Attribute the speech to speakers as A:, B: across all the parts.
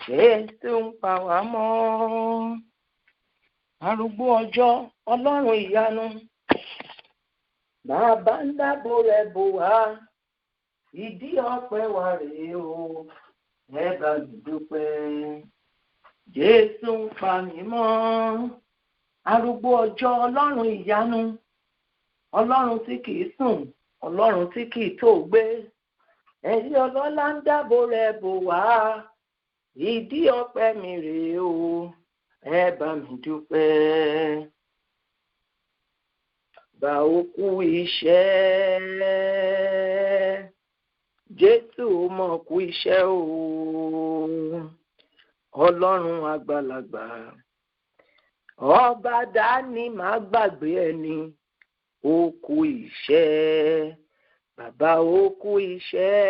A: Jésù ń pa wá mọ́. Arúgbó ọjọ́, Ọlọ́run ìyanu, bàbá ń dáàbò rẹ̀ bò wá. Ìdí ọpẹ́ wa rèé o, ẹ bá mi dúpẹ́. Jésù ń pa mí mọ́. Arúgbó ọjọ́, Ọlọ́run ìyanu, Ọlọ́run tí kìí sùn, Ọlọ́run tí kìí tó gbé. Ẹ̀yin ọlọ́lá ń dáàbò rẹ̀ bò wá. Ìdí ọpẹ́ mi rèé o, ẹ bá mi dúpẹ́. Bá o kú iṣẹ́, Jésù mọ̀ kú iṣẹ́ o. Ọlọ́run àgbàlagbà, ọba dání má gbàgbé ẹni. Ó kú iṣẹ́, bàbá ó kú iṣẹ́.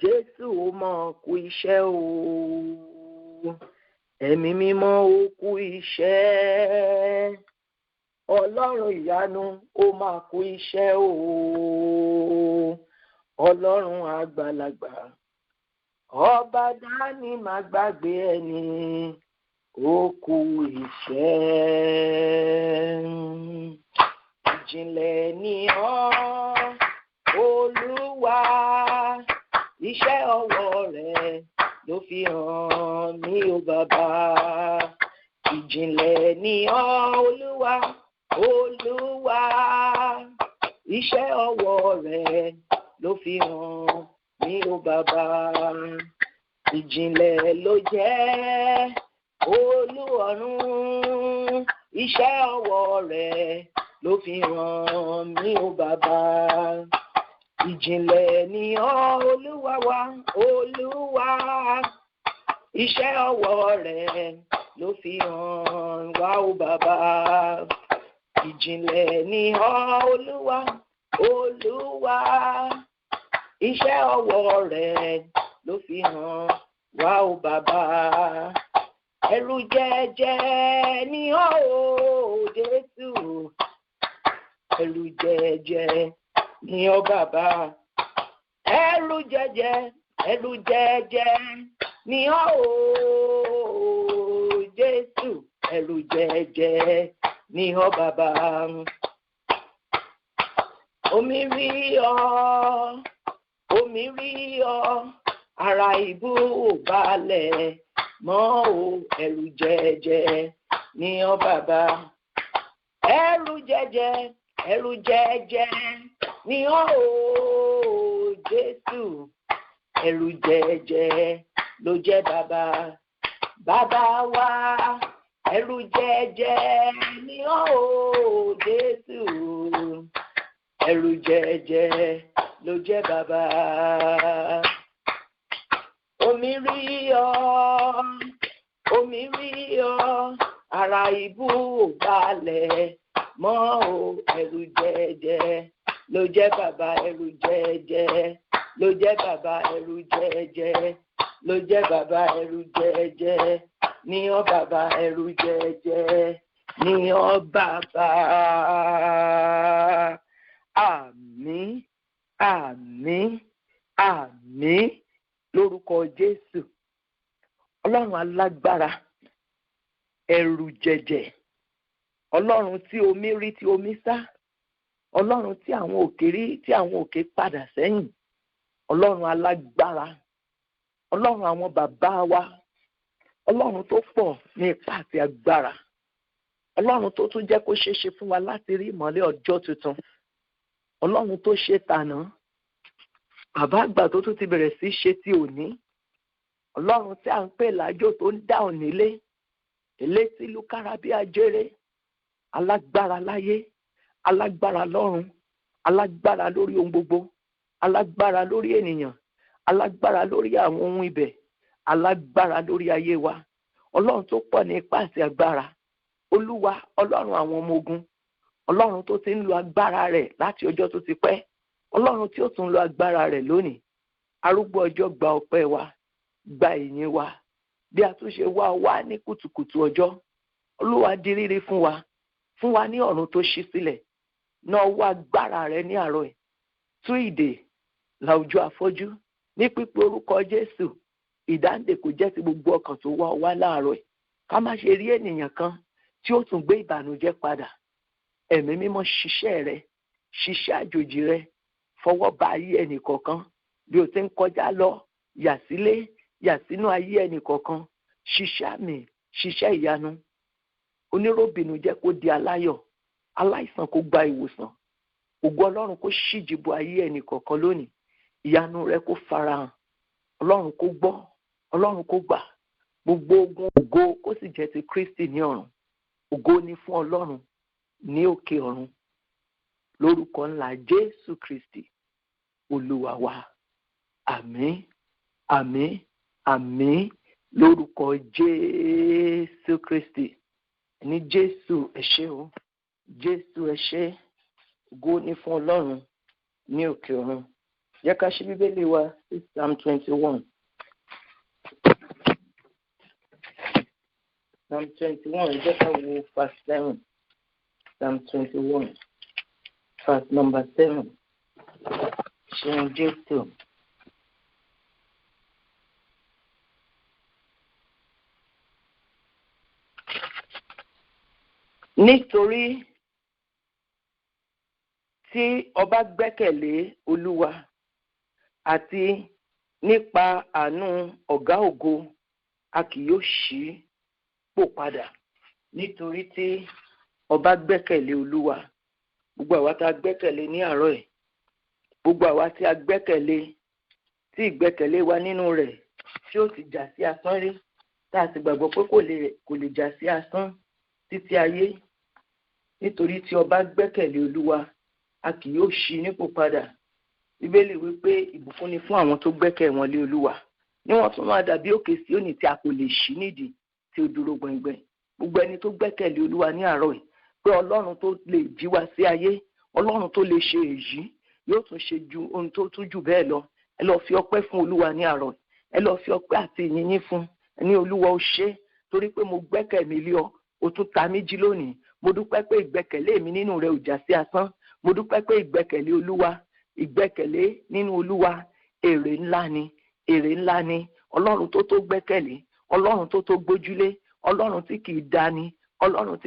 A: Jésù mọ̀ kú iṣẹ́ o. Ẹ̀mí mímọ́ ó kú iṣẹ́. Ọlọ́run ìyanu ó máa kú iṣẹ́ o. Ọlọ́run àgbàlagbà, ọba dání má gbàgbé ẹni. Ó kú iṣẹ́. Ìjìnlẹ̀ ni ọ́, Olúwa. Iṣẹ́ ọwọ́ rẹ̀ ló fi hàn mí o bàbá. Ìjìnlẹ̀ ni ọ́, Olúwa, Olúwa. Iṣẹ́ ọwọ́ rẹ̀ ló fi hàn mí o bàbá. Ìjìnlẹ̀ ló jẹ́ Olúọ̀run. Iṣẹ́ ọwọ́ rẹ̀ ló fi hàn mí o bàbá. Ìjìnlẹ̀ ni ọ́, Olúwa wa, Olúwa. Iṣẹ́ ọwọ́ rẹ̀ ló fi hàn wá o bàbá. Ìjìnlẹ̀ ni ọ́, Olúwa, Olúwa. Iṣẹ́ ọwọ́ rẹ̀ ló fi hàn wá o bàbá. Ẹ̀rù jẹ̀jẹ̀ ni ọ́ o Jésù. Ẹ̀rù jẹ̀jẹ̀ ni ọ́ bàbá. Ẹ̀rù jẹ̀jẹ̀ ni ọ́ o Jésù. Ẹ̀rù jẹ̀jẹ̀ ni ọ́ bàbá. Omi rí ọ, ara ìbú ò balẹ̀ mọ́ o. Ẹ̀rù jẹ̀jẹ̀ ni ọ́ bàbá. Ẹ̀rù jẹ̀jẹ̀ ni ọ́ o Jésù. Ẹ̀rù jẹ̀jẹ̀ ló jẹ́ bàbá. Bàbá wa, ẹ̀rù jẹ̀jẹ̀ ni ọ́ o Jésù. Ẹ̀rù jẹ̀jẹ̀ ló jẹ́ bàbá. Omi rí ọ, ara ìbú ò balẹ̀ mọ́ o. Ẹ̀rù jẹ̀jẹ̀ ló jẹ́ bàbá. Ẹ̀rù jẹ̀jẹ̀ ló jẹ́ bàbá. Ẹ̀rù jẹ̀jẹ̀ ló jẹ́ bàbá. Ẹ̀rù jẹ̀jẹ̀ ni ọ́ bàbá. Ẹ̀rù jẹ̀jẹ̀ ni ọ́ bàbá. Àmín, àmín, àmín lórúkọ Jésù. Ọlọ́run alágbára, ẹ̀rù jẹ̀jẹ̀, Ọlọ́run tí omi rí tí omi sá, Ọlọ́run tí àwọn òkè rí tí àwọn òkè padà sẹ́yìn, Ọlọ́run alágbára, Ọlọ́run àwọn bàbá wa, Ọlọ́run tó pọ̀ ní ipá àti agbára, Ọlọ́run tó tún jẹ́ kó ṣeéṣe fún wa láti rí ìmọ́lẹ̀ ọjọ́ tuntun, Ọlọ́run tó ṣe tàná, bàbá àgbà tó tún ti bẹ̀rẹ̀ sí ṣe ti òní, Ọlọ́run tí à ń pè lájò tó ń dá òní lé, elétí lúkára bí ajere, alágbára láyé, alágbára lọ́run, alágbára lórí ohun gbogbo, alágbára lórí ènìyàn, alágbára lórí àwọn ohun ibẹ̀, alágbára lórí ayé wa, Ọlọ́run tó pọ̀ ní ipá àti agbára, Olúwa, Ọlọ́run àwọn ọmọ ogun, Ọlọ́run tó ti ń lo agbára rẹ̀ láti ọjọ́ tó ti pẹ́, Ọlọ́run tí ó tún lo agbára rẹ̀ lónìí, arúgbó ọjọ́ gba ọpẹ́ wa, gba ìyìn wa, bí a tún ṣe wá ní kùtùkùtù ọjọ́, Olúwa di rírí fún wa ní ọ̀run tó ṣí sílẹ̀, náà wá agbára rẹ̀ ní àárọ̀ ẹ̀, tú ìdè la ojú afọ́jú ní pípe orúkọ Jésù ìdáǹdè kò jẹ́ ti gbogbo ọkàn tó wá láàárọ̀. Ká má ṣe rí ènìyàn kan tí ó tún gbé ìbànújẹ́ padà. Ẹ̀mí mímọ́ ṣiṣẹ́ rẹ, ṣiṣẹ́ àjòjì rẹ, fọwọ́ ba ayé ẹnì kọ̀ọ̀kan bí o ti ń kọjá lọ, yà sílé, yà sínú ayé ẹnì kọ̀ọ̀kan, ṣiṣẹ́ àmì, ṣiṣẹ́ ìyanu. Oníròbìnújẹ́ kó di aláyọ̀, aláìsàn kó gba ìwòsàn. Ògo Ọlọ́run kó ṣíji bo ayé ẹnì kọ̀ọ̀kan lónìí. Ìyanu rẹ kó farahàn. Ọlọ́run kó gbọ́, Ọlọ́run kó gbà. Gbogbo ogun ògo kó sì jẹ́ ti Kristi ní ọ̀run. Ògo ni fún Ọlọ́run ní òkè ọ̀run. Lórúkọ ńlá Jésù Kristi, Olúwa wa. Àmín, àmín, àmín. Lórúkọ Jésù Kristi. Ní Jésù ẹ ṣé o. Jésù ẹ ṣé. Ògo ni fún Ọlọ́run ní òkè ọ̀run. Jẹ́ ká ṣí Bíbélì wa sí Psalm 21. Psalm 21, jẹ́ ká wo verse 7. Psalm 21, verse number 7. Ṣeun Jésù. Nítorí tí ọba gbẹ́kẹ̀lé Olúwa àti nípa àánú ọ̀gá ògo, a kì yóò ṣí pò padà. Nítorí tí ọba gbẹ́kẹ̀lé Olúwa, gbogbo àwa tá a gbẹ́kẹ̀lé ní àárọ̀ ẹ̀, gbogbo àwa tí a gbẹ́kẹ̀lé, tí ìgbẹ́kẹ̀lé wa nínú rẹ̀ tí ó ti jà sí asán rí, tá a sì gbàgbọ́ pé kò lè jà sí asán títí ayé. Nítorí tí ọba gbẹ́kẹ̀lé Olúwa, a kì yóò ṣí nípò padà. Bíbélì wípé ìbùkún ni fún àwọn tó gbẹ́kẹ̀ wọn lé Olúwa. Níwọ̀n tún máa dàbí òkè Síónì tí a kò lè ṣí nídìí tí ó dúró gbọ̀ngbọ̀n. Gbogbo ẹni tó gbẹ́kẹ̀lé Olúwa ní àárọ̀ yìí, pé Ọlọ́run tó lè jí wa sí ayé, Ọlọ́run tó lè ṣe èyí, yóò tún ṣe ju ohun tó tún jù bẹ́ẹ̀ lọ. Ẹ lọ fi ọpẹ́ fún Olúwa ní àárọ̀ yìí. Ẹ lọ fi ọpẹ́ àti ìyìn fún. Ní Olúwa ó ṣé, torí pé mo gbẹ́kẹ̀ mi lé ọ, ó tún ta mí jí lónìí. Mo dúpẹ́ pé ìgbẹ́kẹ̀lé mi nínú rẹ ò já sí asán. Mo dúpẹ́ pé ìgbẹ́kẹ̀lé Olúwa, ìgbẹ́kẹ̀lé nínú Olúwa, èrè ńlá ni, èrè ńlá ni. Ọlọ́run tó tó gbẹ́kẹ̀lé, Ọlọ́run tó tó gbójúlé, Ọlọ́run tí kìí dani, Ọlọ́run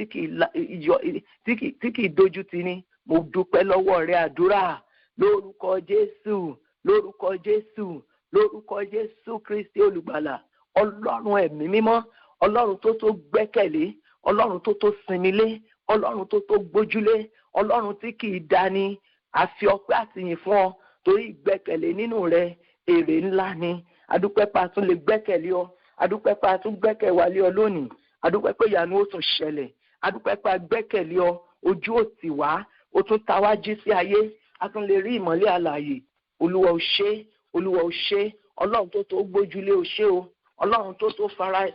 A: tí kìí dojú ti ni. Mo dúpẹ́ lọ́wọ́ rẹ àdúrà lórúkọ Jésù, lórúkọ Jésù, lórúkọ Jésù Kristi olùgbàlà. Ọlọ́run ẹ̀mí mímọ́, Ọlọ́run tó tó gbẹ́kẹ̀lé, Ọlọ́run tó tó sinmilé, Ọlọ́run tó tó gbójúlé, Ọlọ́run tí kìí dani. A fi ọpẹ́ àtìyìn fún ọ torí ìgbẹ́kẹ̀lé nínú rẹ èrè ńlá ni. Adúpẹ́ pa tún lè gbẹ́kẹ̀lé ọ, adúpẹ́ pa tún gbẹ́kẹ̀ wá lé ọ lónìí, adúpẹ́ pé ìyanu ó tún ṣẹlẹ̀, adúpẹ́ pa gbẹ́kẹ̀lé ọ, ojú ò tì wá, ó tún ta wá jí sí ayé, a tún lè rí ìmọ́lẹ̀ alààyè. Olúwa ó ṣé, Olúwa ó ṣé. Ọlọ́run tó tó gbójúlé ó ṣé o, Ọlọ́run tó tó farahàn,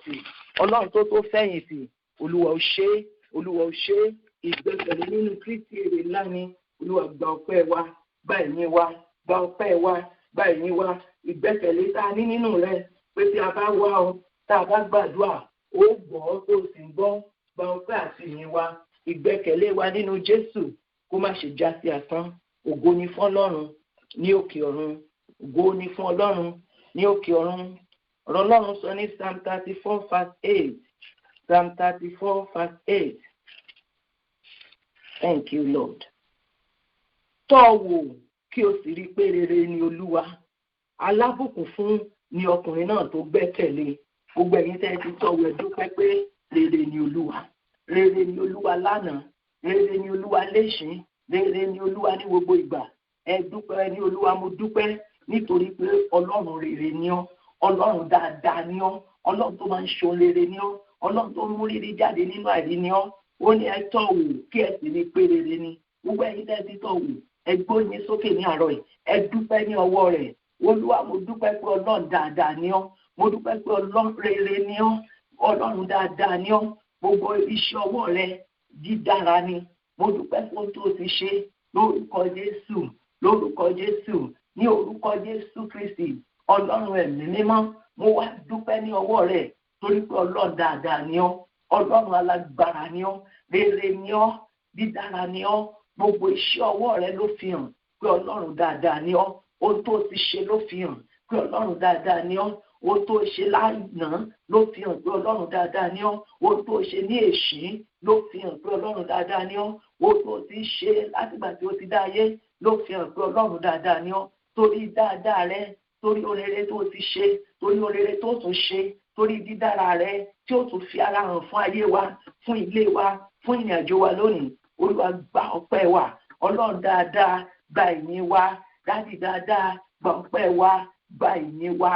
A: Ọlọ́run tó tó fẹ̀yìntì. Olúwa ó ṣé, Olúwa ó ṣé. Ìgbẹ́kẹ̀lé nínú Kristi èrè ńlá ni. Olúwa gba ọpẹ́ wa, gba ìyìn wa, gba ọpẹ́ wa, gba ìyìn wa. Ìgbẹ́kẹ̀lé tá a ní nínú rẹ pé tí a bá wá ọ, tá a bá gbàdúrà, ó gbọ́ tó sì ń gbọ́. Gba ọpẹ́ àti ìyìn wa. Ìgbẹ́kẹ̀lé wa nínú Jésù kó má ṣe já sí asán. Ògo ni fún Ọlọ́run ní òkè ọ̀run. Ògo ni fún Ọlọ́run ní òkè ọ̀run. Ọ̀rọ̀ Ọlọ́run sọ ní Psalm 34 verse 8. Psalm 34 verse 8. Thank you, Lord. Tọ́ wò kí o sì rí pé rere ni Olúwa. Alábùkún fún ni ọkùnrin náà tó gbẹ́kẹ̀lé. Gbogbo ẹ̀yin tẹ́ ti tọ́wọ́ ẹ dúpẹ́ pé rere ni Olúwa. Rere ni Olúwa lánàá. Rere ni Olúwa léṣin. Rere ni Olúwa ní gbogbo ìgbà. Ẹ dúpẹ́ ní Olúwa, mo dúpẹ́ nítorí pé Ọlọ́run rere ni ọ́. Ọlọ́run dáadáa ni ọ́. Ọlọ́run tó máa ń ṣe rere ni ọ́. Ọlọ́run tó mú rírí jáde nínú àìrí ni ọ́. Ó ní ẹ tọ́ wò kí ẹ sì rí pé rere ni. Gbogbo ẹ̀yin tẹ́ ti tọ́ wò, ẹ gbóyin sókè ní àárọ̀ yìí. Ẹ dúpẹ́ ní ọwọ́ rẹ̀. Olúwa, mo dúpẹ́ pé Ọlọ́run dáadáa ni ọ́. Mo dúpẹ́ pé Ọlọ́run rere ni ọ́. Ọlọ́run dáadáa ni ọ́. Gbogbo iṣẹ́ ọwọ́ rẹ dídára ni. Mo dúpẹ́ fún tó ti ṣe lórúkọ Jésù, lórúkọ Jésù, ní orúkọ Jésù Kristi. Ọlọ́run ẹ̀mí mímọ́, mo wá dúpẹ́ ní ọwọ́ rẹ̀ torí pé Ọlọ́run dáadáa ni ọ́. Ọlọ́run alágbára ni ọ́. Rere ni ọ́. Dídára ni ọ́. Gbogbo iṣẹ́ ọwọ́ rẹ ló fi hàn pé Ọlọ́run dáadáa ni ọ́. Ohun tó ti ṣe ló fi hàn pé Ọlọ́run dáadáa ni ọ́. ohun tó ṣe lánàá ló fi hàn pé ọlọ́run dáadáa ní ọ́, ohun tó ṣe ní èṣí ló fi hàn pé ọlọ́run dáadáa ní ọ́, ohun tó ti ṣe látìgbà tí ó ti dá ayé ló fi hàn pé ọlọ́run dáadáa ní ọ́. Torí dáadáa rẹ, torí orere tó ti ṣe, torí orere tó tún ṣe, torí dídára rẹ tí ó tún fi ara hàn fún ayé wa, fún ilé wa, fún ìrìn àjò wa lónìí. Olúwa gba ọpẹ́ wa. Ọlọ́run dáadáa gba ìyìn wa. Dádì dáadáa gba ọpẹ́ wa, gba ìyìn wa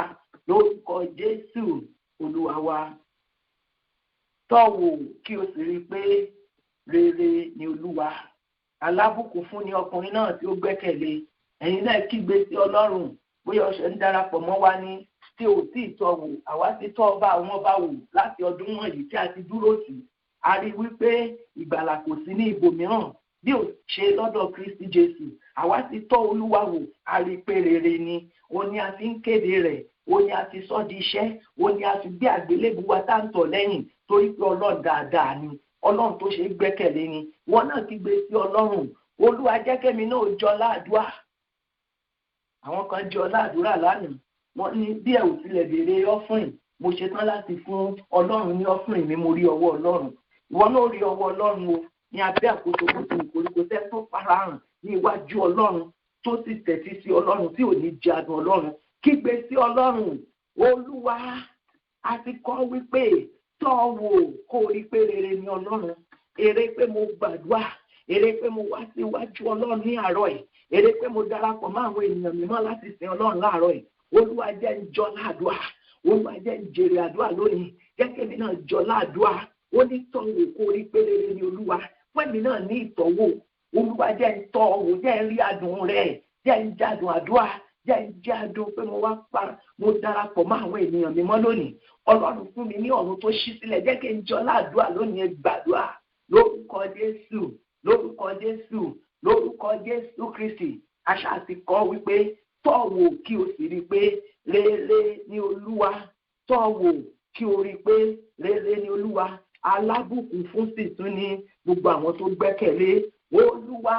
A: lórúkọ Jésù Olúwa wa. Tọ́wò kí o sì rí i pé rere ni Olúwa. Alábùkún fún ni ọkùnrin náà tí ó gbẹ́kẹ̀lé. Ẹ̀yin náà kígbe sí Ọlọ́run bóyá ọ̀sẹ̀ ń darapọ̀ mọ́ wa ní tí ò tí ì tọ́ wò. Àwa ti tọ́ ọba àwọn ọba wò láti ọdún wọ̀nyí tí a ti dúró sí. A rí wípé ìgbàlà kò sí ní ibòmíràn bí ò ṣe lọ́dọ̀ Kristi Jésù. Àwa ti tọ́ Olúwa wò, a rí pé rere ni. Ó ní a ti ń kéde rẹ̀, ó ní a ti sọ di iṣẹ́, ó ní a ti gbé àgbélébùú wa tá ń tọ̀ lẹ́yìn torí pé Ọlọ́run dáadáa ni, Ọlọ́run tó ṣe é gbẹ́kẹ̀lé ni. Wọ́n náà kígbe sí Ọlọ́run, Olúwa jẹ́ kémi náà jọ láàdúrà. Àwọn kan jọ láàdúrà lánàá, wọ́n ní bí ẹ̀ ò tilẹ̀ béèrè ọ́fìrìn, mo ṣetán láti fún Ọlọ́run ní ọ́fìrìn mi, mo rí ọwọ́ Ọlọ́run. Ìwọ náà rí ọwọ́ Ọlọ́run o, ní abẹ́ àkóso gbogbo ìkòríkò tẹ́ tó farahàn ní iwájú Ọlọ́run tó sì tẹ̀sí sí Ọlọ́run tí ò ní jẹ adùn Ọlọ́run. Kígbe sí Ọlọ́run, Olúwa, a ti kọ́ wípé tọ́ wò kó rí pé rere ni Ọlọ́run. Èrè pé mo gbàdúrà, èrè pé mo wá sí iwájú Ọlọ́run ní àárọ̀ yìí, èrè pé mo darapọ̀ mọ́ àwọn ènìyàn mímọ́ láti sin Ọlọ́run láàárọ̀ yìí. Olúwa jẹ́ ń jọ láàdúrà, Olúwa jẹ́ ń jèrè àdúrà lónìí, jẹ́ kémi náà jọ láàdúrà. Ó ní tọ́wò kó rí pé rere ni Olúwa. Fún èmi náà ní ìtọ́wò, Olúwa jẹ́ ń tọ́ wò, jẹ́ ń rí adùn rẹ̀, jẹ́ ń jádùn àdúrà, jẹ́ ń jẹ́ adùn pé mo darapọ̀ mọ́ àwọn ènìyàn mímọ́ lónìí. Ọlọ́run fún mi ní ọ̀run tó ṣí sílẹ̀, jẹ́ kí n jọ láàdúrà lónìí. Ẹ gbàdúrà lórúkọ Jésù, lórúkọ Jésù, lórúkọ Jésù Kristi. Àṣà ti kọ́ wípé tọ́wò kí o sì rí pé rere ni Olúwa. Tọ́wò kí o rí pé rere ni Olúwa. Alábùkún fún sì tún ní gbogbo àwọn tó gbẹ́kẹ̀lé Olúwa.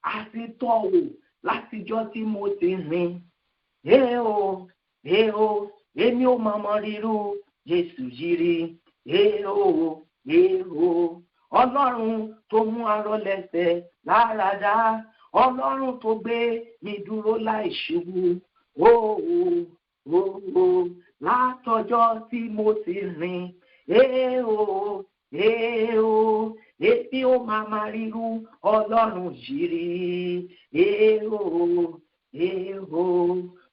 A: A ti tọ́wò látijọ́ tí mo ti rìn. Èmi ò mọ̀mọ́ rírú Jésù yìí rí. Ọlọ́run tó mú arọ lẹ́sẹ̀ láradá, Ọlọ́run tó gbé mi dúró láì ṣubú. Látọjọ́ tí mo ti rìn. Èmi ò máa rírú Ọlọ́run yìí rí.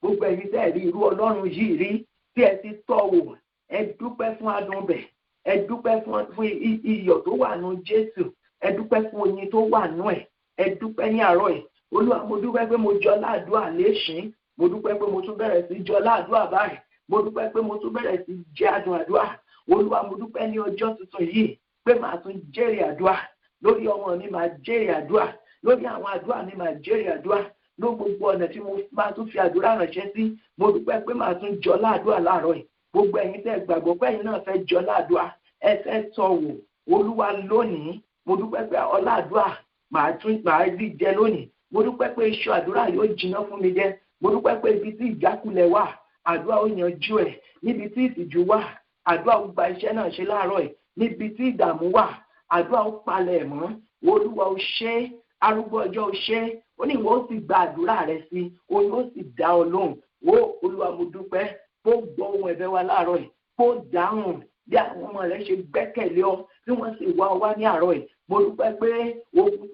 A: Gbogbo ẹ̀yin tẹ́ rí irú Ọlọ́run yìí rí tí ẹ ti tọ́ wò, ẹ dúpẹ́ fún adùn bẹ̀, ẹ dúpẹ́ fún iyọ̀ tó wà nù Jésù, ẹ dúpẹ́ fún oyin tó wà nù ẹ̀, ẹ dúpẹ́ ní àárọ̀ ẹ̀. Olúwa, mo dúpẹ́ pé mo jọ láàdúrà léṣin, mo dúpẹ́ pé mo tún bẹ̀rẹ̀ sí jọ láàdúrà báyìí, mo dúpẹ́ pé mo tún bẹ̀rẹ̀ sí jẹ adùn àdúrà. Olúwa, mo dúpẹ́ ní ọjọ́ tuntun yìí pé màá tún jèrè àdúrà lórí ọmọ mi, màá jèrè àdúrà lórí àwọn àdúrà mi, màá jèrè àdúrà ló gbogbo ọ̀nà tí mo máa tún fi àdúrà ránṣẹ́ sí. Mo dúpẹ́ pé màá tún jọ láàdúrà láàárọ̀ yìí. Gbogbo ẹ̀yin tẹ́ gbàgbọ́ pé ẹ̀yin náà fẹ́ jọ láàdúrà, ẹ fẹ́ tọ́ wò Olúwa lónìí. Mo dúpẹ́ pé ọládùúà màá rí jẹ lónìí. Mo dúpẹ́ pé iṣu àdúrà yóò jiná fún mi jẹ. Mo dúpẹ́ pé ibi tí ìjákulẹ̀ wà, àdúrà ó yanjú ẹ̀. Níbi tí ìtìjú wà, àdúrà ó gba iṣẹ́ náà ṣe láàárọ̀ yìí. Níbi tí ìdààmú wà, àdúrà ó palẹ̀ mọ́. Olúwa ó ṣe, arúgbó ọjọ́ ó ṣe. Ó ní ìwọ ó sì gba àdúrà rẹ sí, òun ó sì dá ọ lóhùn. Olúwa, mo dúpẹ́ kó gbọ́ ohùn ẹ̀bẹ̀ wa láàárọ̀ yìí, kó dáhùn bí àwọn ọmọ rẹ̀ ṣe gbẹ́kẹ̀lé ọ tí wọ́n sì wá ọ wá ní àárọ̀ yìí. Mo dúpẹ́ pé ogun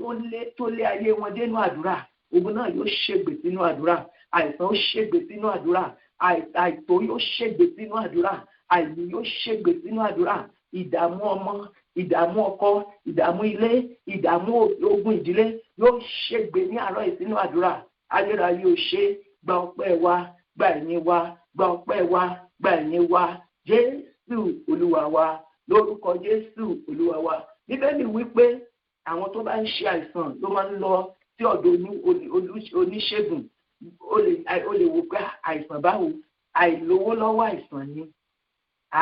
A: tó lé ayé wọn dénú àdúrà, ogun náà yóò ṣègbè sínú àdúrà, àìsàn ó ṣègbè sínú àdúrà, àìtó yóò ṣègbè sínú àdúrà, àìní yóò ṣègbè sínú àdúrà. Ìdààmú ọmọ, ìdààmú ọkọ, ìdààmú ilé, ìdààmú ogun ìdílé yóò ṣègbè ní àárọ̀ yìí sínú àdúrà. Ayérayé ó ṣe, gba ọpẹ́ wa, gba ìyìn wa, gba ọpẹ́ wa, gba ìyìn wa. Jésù Olúwa wa, lórúkọ Jésù Olúwa wa. Bíbélì wípé àwọn tó bá ń ṣe àìsàn ló máa ń lọ sí ọ̀dọ̀ oníṣègùn. O lè wò pé àìsàn báwo? Àìlówó lọ́wọ́ àìsàn ni,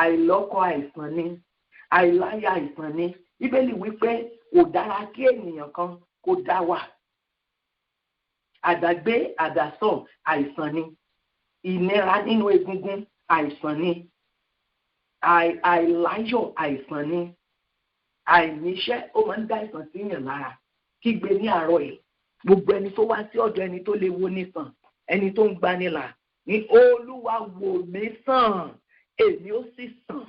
A: àìlọ́kọ àìsàn ni, àìláyà àìsàn ni. Bíbélì wípé kò dára kí ènìyàn kan kó dá wà. Àdàgbé àdàsọ̀ àìsàn ni. Ìnira nínú egungun àìsàn ni, àìláyọ̀ àìsàn ni, àìníṣẹ́ ó máa ń dá àìsàn sí yàn lára. Kígbe ní àárọ̀ yìí, gbogbo ẹni tó wá sí ọ̀dọ̀ ẹni tó lè wo ní sàn, ẹni tó ń gbanilà, ní Olúwa wò mí sàn, èmi ó sì sàn.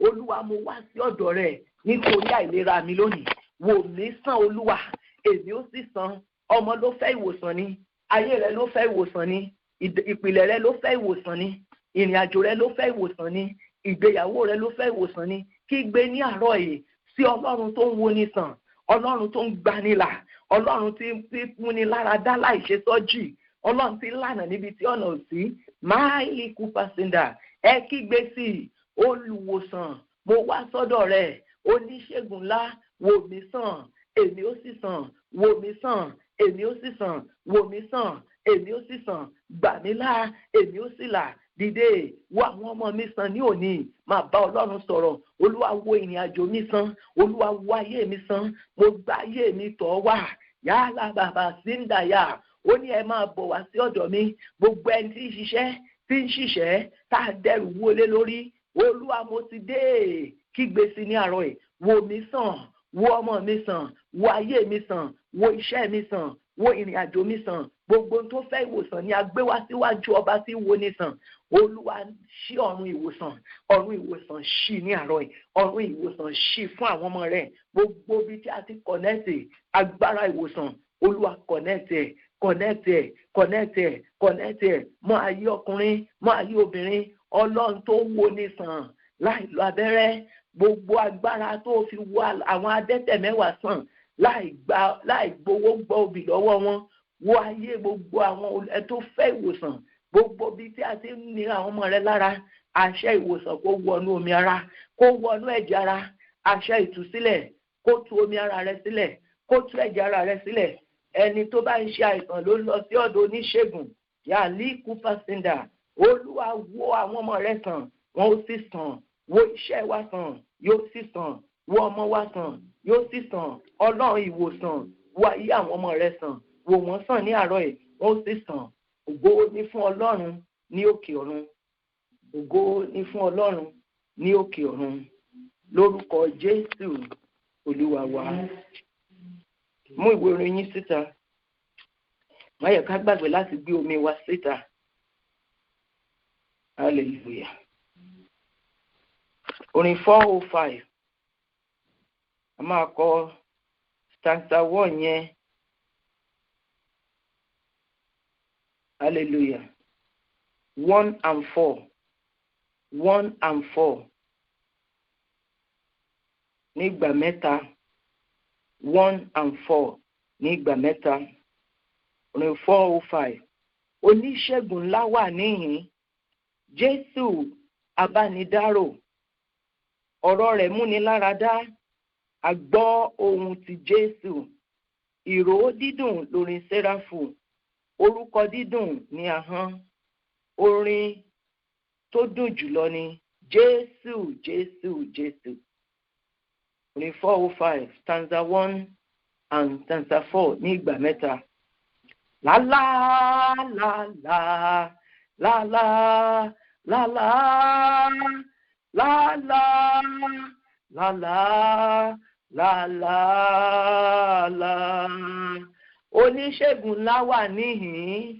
A: Olúwa mo wá sí ọ̀dọ̀ rẹ̀ nítorí àìlera mi lónìí, wò mí sàn Olúwa, èmi ó sì sàn. Ọmọ ló fẹ́ ìwòsàn ni, ayé rẹ ló fẹ́ ìwòsàn ni, ìpìlẹ̀ rẹ ló fẹ́ ìwòsàn ni, ìrìn àjò rẹ ló fẹ́ ìwòsàn ni, ìgbéyàwó rẹ ló fẹ́ ìwòsàn ni. Kígbe ní àárọ̀ yìí sí Ọlọ́run tó ń wo ní sàn, Ọlọ́run tó ń gbanilà, Ọlọ́run tí múni lára dá láìṣe sọ́jì, Ọlọ́run tí lànà níbi tí ọ̀nà ò sí. Máìlì Kúpàsíndà, ẹ kígbe sí olùwòsàn, mo wá sọ́dọ̀ rẹ̀, oníṣègùn ńlá, wò mí sàn, èmi ó sì sàn, wò mí sàn, èmi ó sì sàn, wò mí sàn, èmi ó sì sàn, gbà mí là, èmi ó sì là. Dìde, wo àwọn ọmọ mi sàn ní òní, máa bá Ọlọ́run sọ̀rọ̀. Olúwa wo ìrìn àjò mi sàn, Olúwa wo ayé mi sàn, mo gba ayé mi tọ̀ wá. Yálà bàbá síndàyà, ó ní ẹ máa bọ̀ wá sí ọ̀dọ̀ mi, gbogbo ẹni tí ń ṣiṣẹ́ tá a dẹrù wọlé lórí. Olúwa mo ti dé, kígbe sí ní àárọ̀ yìí, wò mí sàn, wo ọmọ mi sàn, wo ayé mi sàn, wo iṣẹ́ mi sàn, wo ìrìn àjò mi sàn. Gbogbo tó fẹ́ ìwòsàn ni a gbé wá síwájú ọba tí wo ní sàn. Olúwa ṣí ọ̀run ìwòsàn ṣí ní àárọ̀ yìí, ọ̀run ìwòsàn ṣí fún àwọn ọmọ rẹ̀. Gbogbo bí tí a ti kọ̀nẹ́tì agbára ìwòsàn, Olúwa kọ̀nẹ́tì ẹ̀ mọ́ ayé ọkùnrin, mọ́ ayé obìnrin. Ọlọ́run tó wo ní sàn láì lọ abẹ́rẹ́, gbogbo agbára tó fi wo àwọn adẹ́tẹ̀ mẹ́wàá sàn láì gbowó gbọ́ obì lọ́wọ́ wọn, wo ayé gbogbo àwọn tó fẹ́ ìwòsàn. Gbogbo bí tí a ti ń ní àwọn ọmọ rẹ lára, àṣẹ ìwòsàn kó wọnú omi ara, kó wọnú ẹ̀jẹ̀ ara, àṣẹ ìtúsílẹ̀ kó tú omi ara rẹ sílẹ̀, kó tú ẹ̀jẹ̀ ara rẹ sílẹ̀. Ẹni tó bá ń ṣe àìsàn ló lọ sí ọ̀dọ̀ oníṣègùn. Yàlí Kúpàsíndà, Olúwa wo àwọn ọmọ rẹ sàn, wọn ó sì sàn. Wo iṣẹ́ wa sàn, yóò sì sàn. Wo ọmọ wa sàn, yóò sì sàn. Ọlọ́run ìwòsàn, wo ayé àwọn ọmọ rẹ sàn, wò wọ́n sàn ní àárọ̀ yìí, wọn ó sì sàn. Ògo ni fún Ọlọ́run ní òkè ọ̀run. Ògo ni fún Ọlọ́run ní òkè ọ̀run. Lórúkọ Jésù Olúwa wa. Mú ìwé orin yín síta. Má yẹ ká gbàgbé láti gbé omi wa síta. Hallelujah. Orin 405. A máa kọ stanza 1 yẹn. Hallelujah. 1 and 4. 1 and 4. Nígbà mẹ́ta. 1 and 4. Nígbà mẹ́ta. Orin 405. Oníṣègùn ńlá wà níhìn. Jésù abánidárò. Ọ̀rọ̀ rẹ̀ múni lára dá. A gbọ́ ohùn ti Jésù. Ìró dídùn lórin Séráfù. Orúkọ dídùn ní ahọ́n. Orin tó dùn jùlọ ni Jésù, Jésù, Jésù. Orin 405, stanza 1 and stanza 4 ní ìgbà mẹ́ta. La la la la la la la la la la la la la la la. Oníṣègùn ńlá wà níhìn.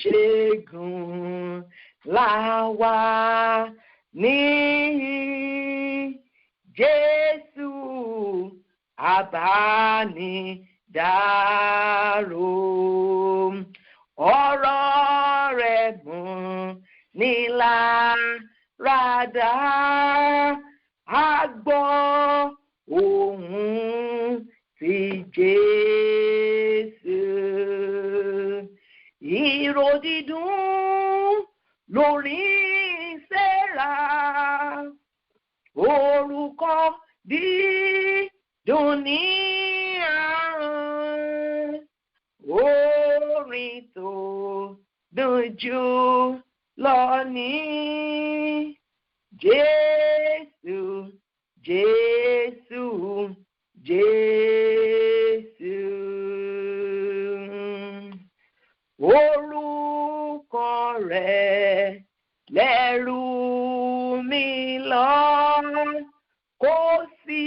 A: Oníṣègùn ńlá wà níhìn. Jésù abánidárò. Ọ̀rọ̀ rẹ̀ mú ni lára dá. A gbọ́ ohùn ti Jésù. Ìró dídùn lórin Séráfù. Orúkọ dídùn ní ahọ́n. Orin tó dùn jù lọ ní Jésù, Jésù, Jésù. Orúkọ rẹ̀ lẹ́rù mi lọ, kò sí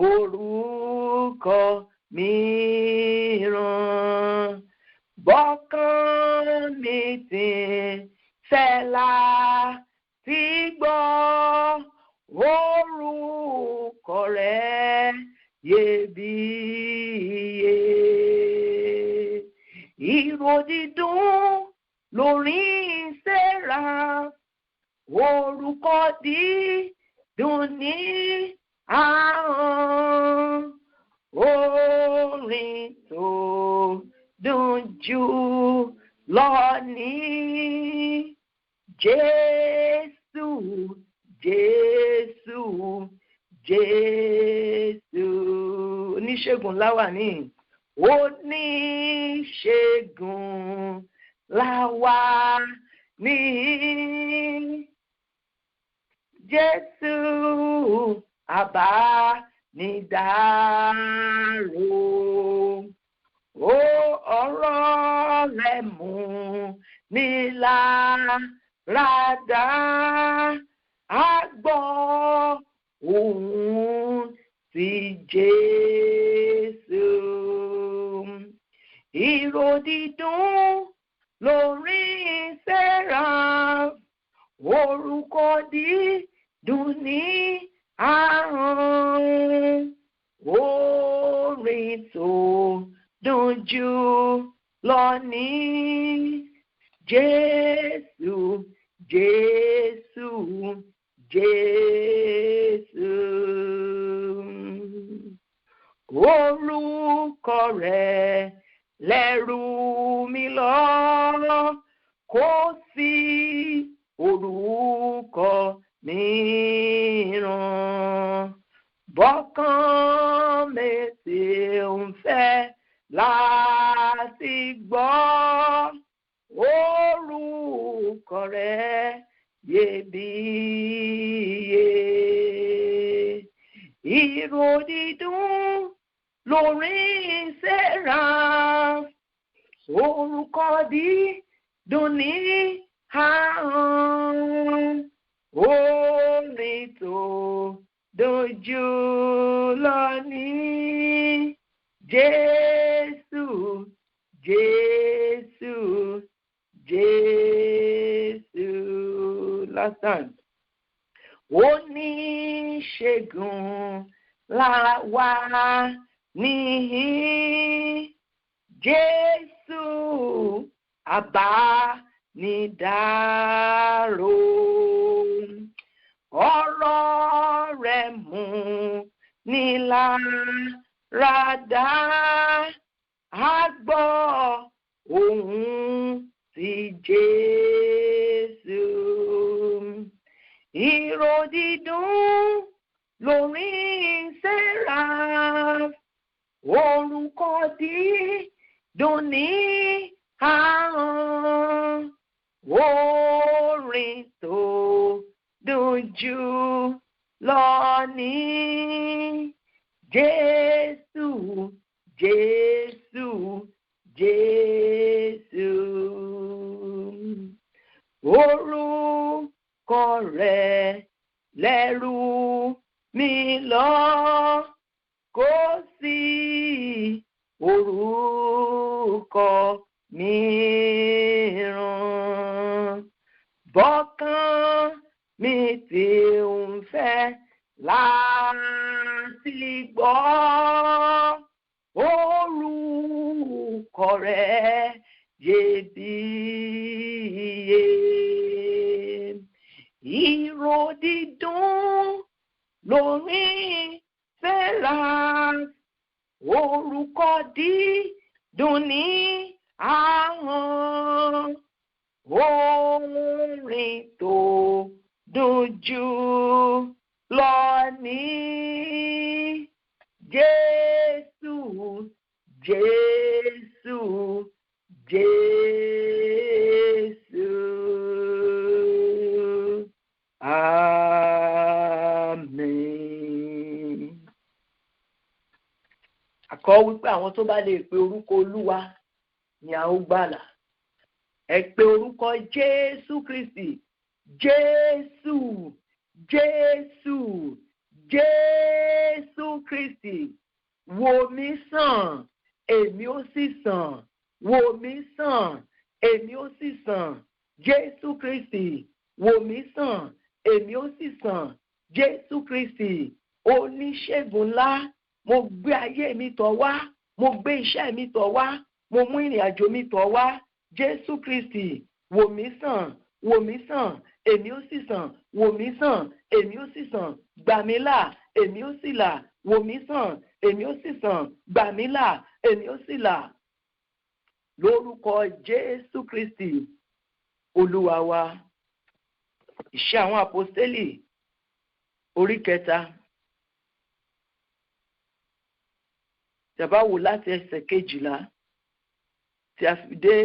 A: orúkọ mìíràn. Bọ́kàn mi ti fẹ́ láti gbọ́ orúkọ rẹ̀ iyebíye. Ìró dídùn lórí Séra, orúkọ dídùn ní ahọ́n, orin tó dùn jù lọ ní Jésù, Jésù, Jésù. Oníṣègùn láwà ní oníṣègùn láwà ní Jésù àbánidárò. Ó ọ̀rọ̀ rẹ̀ mú ní láradá, a gbọ́ ohùn ti Jésù. Ìró dídùn lórí Séra, orúkọ dídùn ní ahọ́n, orin tó dùn jù lọ ní Jésù, Jésù, Jésù. Orúkọ rẹ̀ lẹ́rù mi lọ, kò sí orúkọ mìíràn. Bọ́kàn mi tí ń fẹ́ láti gbọ́ orúkọ rẹ̀ iyebíye. Ìró dídùn lórí Séra, orúkọ dídùn ní ahọ́n, orin tó dùn jù lọ ní Jésù, Jésù, Jésù. Lásán. Oníṣègùn láwà níhìn, Jésù àbánidárò. Ọ̀rọ̀ rẹ̀ mú ní láradá, a gbọ́ ohùn ti Jésù. Ìró dídùn lórí Séra, orúkọ dídùn ní ahọ́n, orin tó dùn jù lọ ní Jésù, Jésù, Jésù. Orúkọ rẹ̀ lẹ́rù mi lọ, kò sí orúkọ mìíràn. Bọ́kàn mi tí ń fẹ́ láti gbọ́ orúkọ rẹ̀ iyebíye. Ìró dídùn lórí Séra, orúkọ dídùn ní ahọ́n, orin tó dùn jù lọ ní Jésù, Jésù, Jésù. Àmín. Àkọ́ wípé àwọn tó bá lè pe orúkọ Olúwa ni a ó gbàlà. ẹ pe orúkọ Jésù Kristi. Jésù, Jésù, Jésù Kristi, wò mí sàn, èmi ó sì sàn. Wò mí sàn, èmi ó sì sàn. Jésù Kristi, wò mí sàn, èmi ó sì sàn. Jésù Kristi, oníṣègùn ńlá, mo gbé ayé mi tọ̀ wá, mo gbé iṣẹ́ mi tọ̀ wá, mo mú ìrìn àjò mi tọ̀ wá. Jésù Kristi, wò mí sàn, wò mí sàn, èmi ó sì sàn. Wò mí sàn, èmi ó sì sàn. Gbà mí là, èmi ó sì là. Wò mí sàn, èmi ó sì sàn. Gbà mí là, èmi ó sì là. Lórúkọ Jésù Kristi, Olúwa wa. Iṣẹ́ àwọn àpọ́stélì orí 3. Tẹ̀bá wò láti ẹsẹ̀ 12 tí a fi dé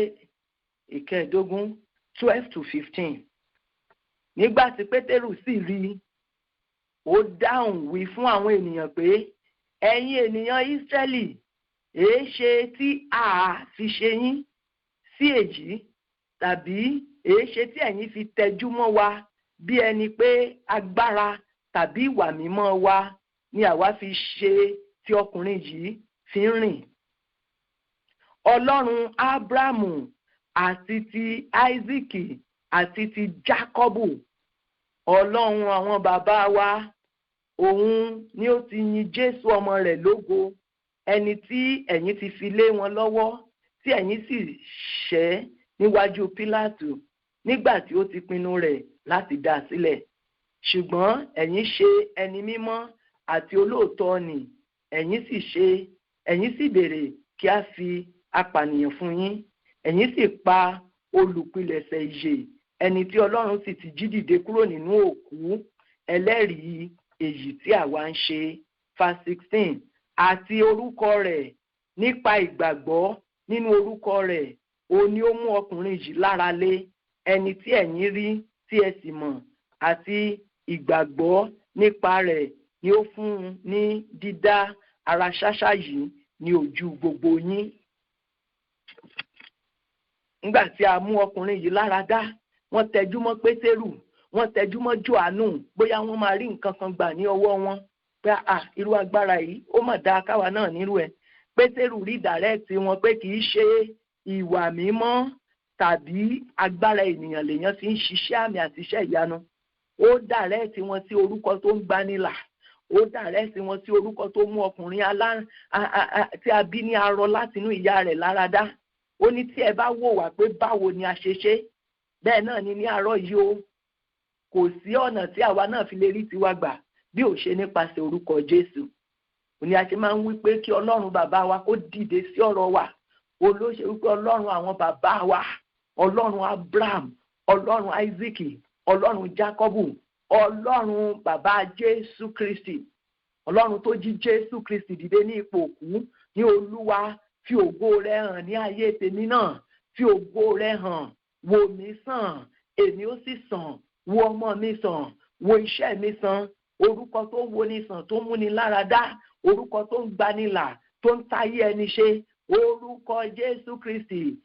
A: 15, 12 to 15. Nígbà tí Pétérù sì rí, ó dáhùn wí fún àwọn ènìyàn pé, ẹ̀yin ènìyàn Ísírẹ́lì, èéṣe tí a fi ṣe yín sí èjì, tàbí èéṣe tí ẹ̀yin fi tẹjú mọ́ wa bí ẹni pé agbára tàbí ìwà mímọ́ wa ni àwa fi ṣe tí ọkùnrin yìí fi ń rìn. Ọlọ́run Ábúráhámù àti ti Áísákì àti ti Jákọ́bù, Ọlọ́run àwọn bàbá wa, òun ni ó ti yin Jésù ọmọ rẹ̀ lógo, ẹni tí ẹ̀yin ti fi lé wọn lọ́wọ́, tí ẹ̀yin sì ṣẹ́ níwájú Pílátù nígbà tí ó ti pinnu rẹ̀ láti dá a sílẹ̀. Ṣùgbọ́n ẹ̀yin ṣe ẹni mímọ́ àti olóòótọ́ ni, ẹ̀yin sì béèrè kí a fi apànìyàn fún yín. Ẹ̀yin sì pa olùpilẹ̀ṣẹ̀ ìyè, ẹni tí Ọlọ́run sì ti jí dìde kúrò nínú òkú, ẹlẹ́rìí èyí tí àwa ń ṣe. Verse 16. Àti orúkọ rẹ̀, nípa ìgbàgbọ́ nínú orúkọ rẹ̀, òun ni ó mú ọkùnrin yìí lára lé, ẹni tí ẹ̀yin rí tí ẹ sì mọ̀, àti ìgbàgbọ́ nípa rẹ̀ ni ó fún un ní dídá ara ṣáṣá yìí ní ojú gbogbo yín. Nígbà tí a mú ọkùnrin yìí lára dá, wọ́n tẹjú mọ́ Pétérù, wọ́n tẹjú mọ́ Jòhánù, bóyá wọ́n máa rí nǹkan kan gbà ní ọwọ́ wọn, pé irú agbára yìí ó mà dáa káwa náà nírú ẹ̀. Pétérù rí dàrẹ́ẹ̀tì wọn pé kì í ṣe ìwà mímọ́ tàbí agbára ènìyàn lèèyàn fi ń ṣiṣẹ́ àmì àti iṣẹ́ ìyanu. Ó dàrẹ́ẹ̀tì wọn sí orúkọ tó ń gbanilà, ó dàrẹ́ẹ̀tì wọn sí orúkọ tó mú ọkùnrin tí a bí ní arọ látinú ìyá rẹ̀ láradá. Ó ní tí ẹ bá wò wá pé báwo ni a ṣe ṣe, bẹ́ẹ̀ náà ni ní àárọ̀ yìí o, kò sí ọ̀nà tí àwa náà fi lè rí tiwa gbà bí ò ṣe nípasẹ̀ orúkọ Jésù. Òní a ṣe máa ń wí pé kí Ọlọ́run bàbá wa kó dìde sí ọ̀rọ̀ wa. Olóṣè wípé Ọlọ́run àwọn bàbá wa, Ọlọ́run Abraham, Ọlọ́run Áísákì, Ọlọ́run Jákọ́bù, Ọlọ́run bàbá Jésù Kristi, Ọlọ́run tó jí Jésù Kristi dìde ní ipò òkú, ní Olúwa, fi ògo rẹ̀ hàn ní ayé tèmi náà, fi ògo rẹ̀ hàn. Wò mí sàn, èmi ó sì sàn. Wo ọmọ mi sàn, wo iṣẹ́ mi sàn. Orúkọ tó woni sàn, tó múni lára dá, orúkọ tó ń gbanilà, tó ń táyé ẹni ṣe, orúkọ Jésù Kristi.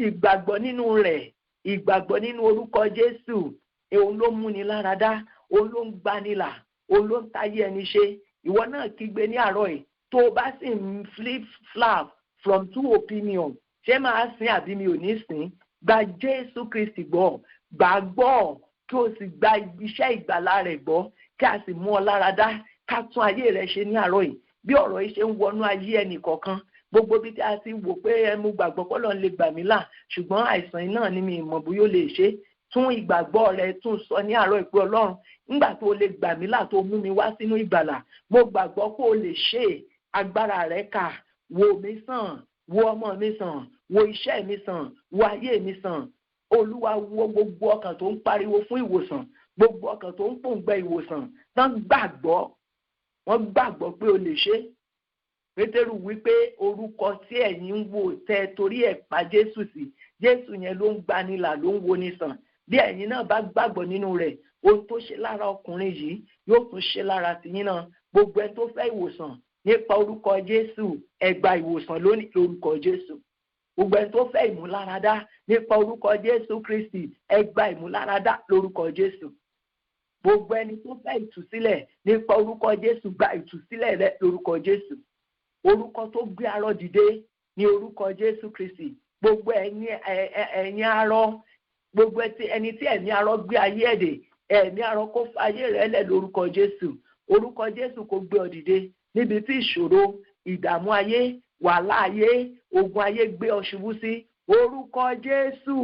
A: Ìgbàgbọ́ nínú rẹ̀, ìgbàgbọ́ nínú orúkọ Jésù, òun ló múni lára dá, òun ló ń gbanilà, òun ló ń táyé ẹni ṣe. Ìwọ náà kígbe ní àárọ̀ yìí, tó o bá sì ń flip-flap from 2 opinions, ṣé máa sìn àbí mi ò ní sìn? Gba Jésù Kristi gbọ́, gbàgbọ́ kí o sì gba iṣẹ́ ìgbàlà rẹ̀ gbọ́, kí a sì mú ọ lára dá, ká tún ayé rẹ̀ ṣe ní àárọ̀ yìí. Bí ọ̀rọ̀ yìí ṣe ń wọnú ayé ẹnì kọ̀ọ̀kan, gbogbo bí a ti wò pé mo gbàgbọ́ pọ́lọ́ lè gbà mí là, ṣùgbọ́n àìsàn yìí náà ni mi mọ̀ bóyá ó lè ṣe. Tún ìgbàgbọ́ rẹ tún sọ ní àárọ̀ ìpè Ọlọ́run, nígbà tó lè gbà mí là, tó mú mi wá sínú ìgbàlà, mo gbàgbọ́ pé o lè ṣe agbára rẹ kà. Wò mí sàn, wo ọmọ mi sàn, wo iṣẹ́ mi sàn, wo ayé mi sàn. Olúwa, wo gbogbo ọkàn tó ń pariwo fún ìwòsàn, gbogbo ọkàn tó ń pòǹgbẹ ìwòsàn, tán gbàgbọ́, wọ́n gbàgbọ́ pé o lè ṣe. Pétérù wípé orúkọ tí ẹ̀yin ń wò tẹ́ torí ẹ̀ pa Jésù sí, Jésù yẹn ló ń gbanilà, ló ń woni sàn. Bí ẹ̀yin náà bá gbàgbọ́ nínú rẹ̀, ohun tó ṣe lára ọkùnrin yìí yóò tún ṣe lára tiyín náà. Gbogbo ẹni tó fẹ́ ìwòsàn nípa orúkọ Jésù, ẹ gba ìwòsàn lónìí lórúkọ Jésù. gbogbo ẹni tó fẹ́ ìmúláradá nípa orúkọ Jésù Kristi ẹ gba ìmúláradá lórúkọ Jésù. Gbogbo ẹni tó fẹ́ ìtúsílẹ̀ nípa orúkọ Jésù gba ìtúsílẹ̀ rẹ lórúkọ Jésù. Orúkọ tó gbé arọ dìde ní orúkọ Jésù Kristi. Gbogbo ẹ̀yin arọ, gbogbo ẹni tí ẹ̀mí arọ gbé ayé ẹ̀dẹ̀, ẹ̀mí arọ kó fa ayé rẹ̀ lẹ̀ lórúkọ Jésù. Orúkọ Jésù kó gbé ọ dìde níbi tí ìṣòro, ìdààmú ayé, wàhálà ayé, ogun ayé gbé ọ ṣubú sí. Orúkọ Jésù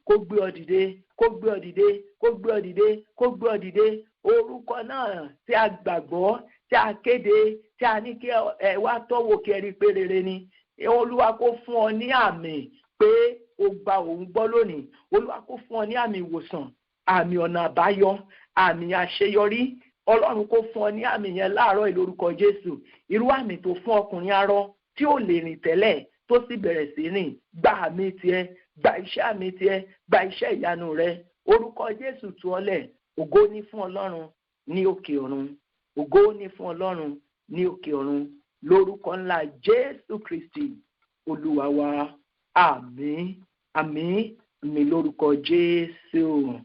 A: kó gbé ọ dìde, kó gbé ọ dìde, kó gbé ọ dìde, kó gbé ọ dìde. Orúkọ náà tí a gbàgbọ́, tí a kéde, tí a ní kí ẹ wá tọ́wọ́ kí ẹ rí pé rere ni. Olúwa kó fún ọ ní àmì pé o gba òun gbọ́ lónìí. Olúwa kó fún ọ ní àmì ìwòsàn, àmì ọ̀nà àbáyọ, àmì àṣeyọrí. Ọlọ́run kó fún ọ ní àmì yẹn láàárọ̀ ìlórúkọ Jésù. Irú àmì tó fún ọkùnrin arọ tí ò lè rìn tẹ́lẹ̀ tó sì bẹ̀rẹ̀ sí rìn, gba àmì tiẹ̀, gba iṣẹ́ àmì tiẹ̀, gba iṣẹ́ ìyanu rẹ. Orúkọ Jésù tú ọ lẹ̀. Ògo ni fún Ọlọ́run ní òkè ọ̀run. Ògo ni fún Ọlọ́run ní òkè ọ̀run. Lórúkọ ńlá Jésù Kristi Olúwa wa. Àmín, àmín, àmín lórúkọ Jésù.